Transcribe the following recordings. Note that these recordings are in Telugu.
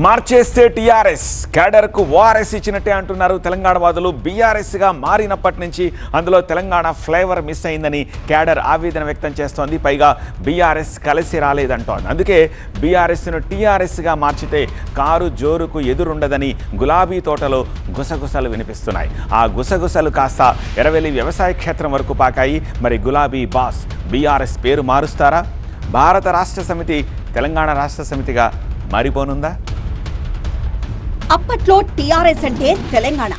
మార్చేస్తే టీఆర్ఎస్ క్యాడర్ కు ఓఆర్ఎస్ ఇచ్చినట్టే అంటున్నారు తెలంగాణ వాదులు. బీఆర్ఎస్ గా మారినప్పటి నుంచి అందులో తెలంగాణ ఫ్లేవర్ మిస్ అయిందని క్యాడర్ ఆవేదన వ్యక్తం చేస్తోంది. పైగా బీఆర్ఎస్ కలిసి రాలేదంటోంది. అందుకే బీఆర్ఎస్ను టీఆర్ఎస్ గా మార్చితే కారు జోరుకు ఎదురుండదని గులాబీ తోటలో గుసగుసలు వినిపిస్తున్నాయి. ఆ గుసగుసలు కాస్త ఎరవెల్లి వ్యవసాయ క్షేత్రం వరకు పాకాయి. మరి గులాబీ బాస్ బీఆర్ఎస్ పేరు మారుస్తారా? భారత రాష్ట్ర సమితి తెలంగాణ రాష్ట్ర సమితిగా మారిపోనుందా? అప్పట్లో టీఆర్ఎస్ అంటే తెలంగాణ,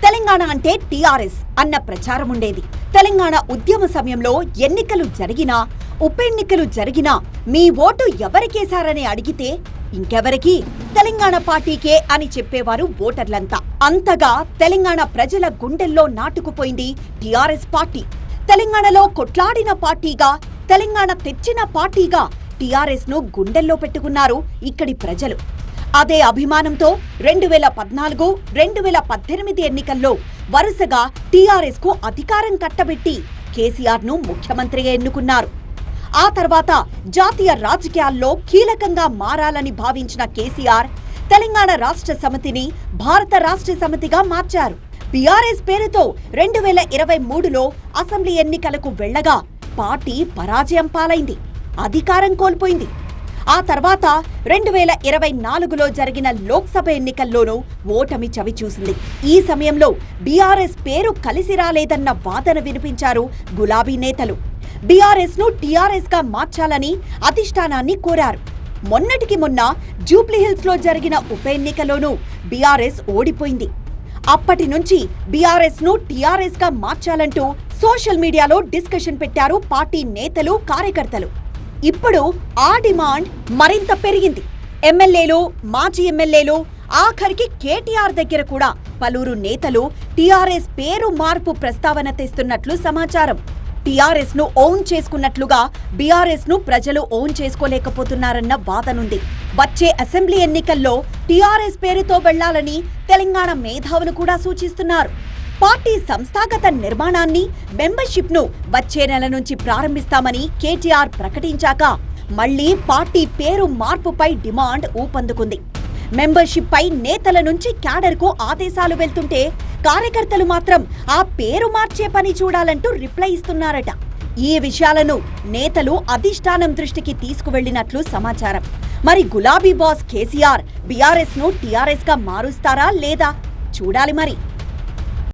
తెలంగాణ అంటే టీఆర్ఎస్ అన్న ప్రచారం ఉండేది. తెలంగాణ ఉద్యమ సమయంలో ఎన్నికలు జరిగినా, ఉప ఎన్నికలు జరిగినా మీ ఓటు ఎవరికేశారని అడిగితే ఇంకెవరికి తెలంగాణ పార్టీకే అని చెప్పేవారు ఓటర్లంతా. అంతగా తెలంగాణ ప్రజల గుండెల్లో నాటుకుపోయింది టీఆర్ఎస్ పార్టీ. తెలంగాణలో కొట్లాడిన పార్టీగా, తెలంగాణ తెచ్చిన పార్టీగా టీఆర్ఎస్ ను గుండెల్లో పెట్టుకున్నారు ఇక్కడి ప్రజలు. అదే అభిమానంతో 2014, 2018 ఎన్నికల్లో వరుసగా టీఆర్ఎస్ కు అధికారం కట్టబెట్టి కేసీఆర్ ను ముఖ్యమంత్రిగా ఎన్నుకున్నారు. ఆ తర్వాత జాతీయ రాజకీయాల్లో కీలకంగా మారాలని భావించిన కేసీఆర్ తెలంగాణ రాష్ట్ర సమితిని భారత రాష్ట్ర సమితిగా మార్చారు. బీఆర్ఎస్ పేరుతో 2023లో అసెంబ్లీ ఎన్నికలకు వెళ్లగా పార్టీ పరాజయం పాలైంది, అధికారం కోల్పోయింది. ఆ తర్వాత 2024లో జరిగిన లోక్సభ ఎన్నికల్లోనూ ఓటమి చవి చూసింది. ఈ సమయంలో బీఆర్ఎస్ పేరు కలిసి రాలేదన్న వాదన వినిపించారు గులాబీ నేతలు. బీఆర్ఎస్ ను టీఆర్ఎస్ గా మార్చాలని అధిష్టానాన్ని కోరారు. మొన్నటికి మొన్న జూబ్లీహిల్స్ లో జరిగిన ఉప ఎన్నికలోనూ బీఆర్ఎస్ ఓడిపోయింది. అప్పటి నుంచి బీఆర్ఎస్ ను టీఆర్ఎస్ గా మార్చాలంటూ సోషల్ మీడియాలో డిస్కషన్ పెట్టారు పార్టీ నేతలు, కార్యకర్తలు. ఇప్పుడు ఆ డిమాండ్ మరింత పెరిగింది. ఎమ్మెల్యేలు, మాజీ ఎమ్మెల్యేలు, ఆఖరికి కేటీఆర్ దగ్గర కూడా పలువురు నేతలు టీఆర్ఎస్ పేరు మార్పు ప్రస్తావన తెస్తున్నట్లు సమాచారం. టీఆర్ఎస్ ను ఓన్ చేసుకున్నట్లుగా బీఆర్ఎస్ ను ప్రజలు ఓన్ చేసుకోలేకపోతున్నారన్న వాదనుంది. వచ్చే అసెంబ్లీ ఎన్నికల్లో టీఆర్ఎస్ పేరుతో వెళ్లాలని తెలంగాణ మేధావులు కూడా సూచిస్తున్నారు. పార్టీ సంస్థాగత నిర్మాణాన్ని, మెంబర్షిప్ ను వచ్చే నెల నుంచి ప్రారంభిస్తామని కేటీఆర్ ప్రకటించాక మళ్లీ పార్టీ పేరు మార్పుపై డిమాండ్ ఊపందుకుంది. మెంబర్షిప్ పై నేతల నుంచి క్యాడర్ కు ఆదేశాలు వెళ్తుంటే కార్యకర్తలు మాత్రం ఆ పేరు మార్చే పని చూడాలంటూ రిప్లై ఇస్తున్నారట. ఈ విషయాలను నేతలు అధిష్టానం దృష్టికి తీసుకువెళ్లినట్లు సమాచారం. మరి గులాబీ బాస్ కేసీఆర్ బీఆర్ఎస్ ను టీఆర్ఎస్ గా మారుస్తారా లేదా చూడాలి మరి.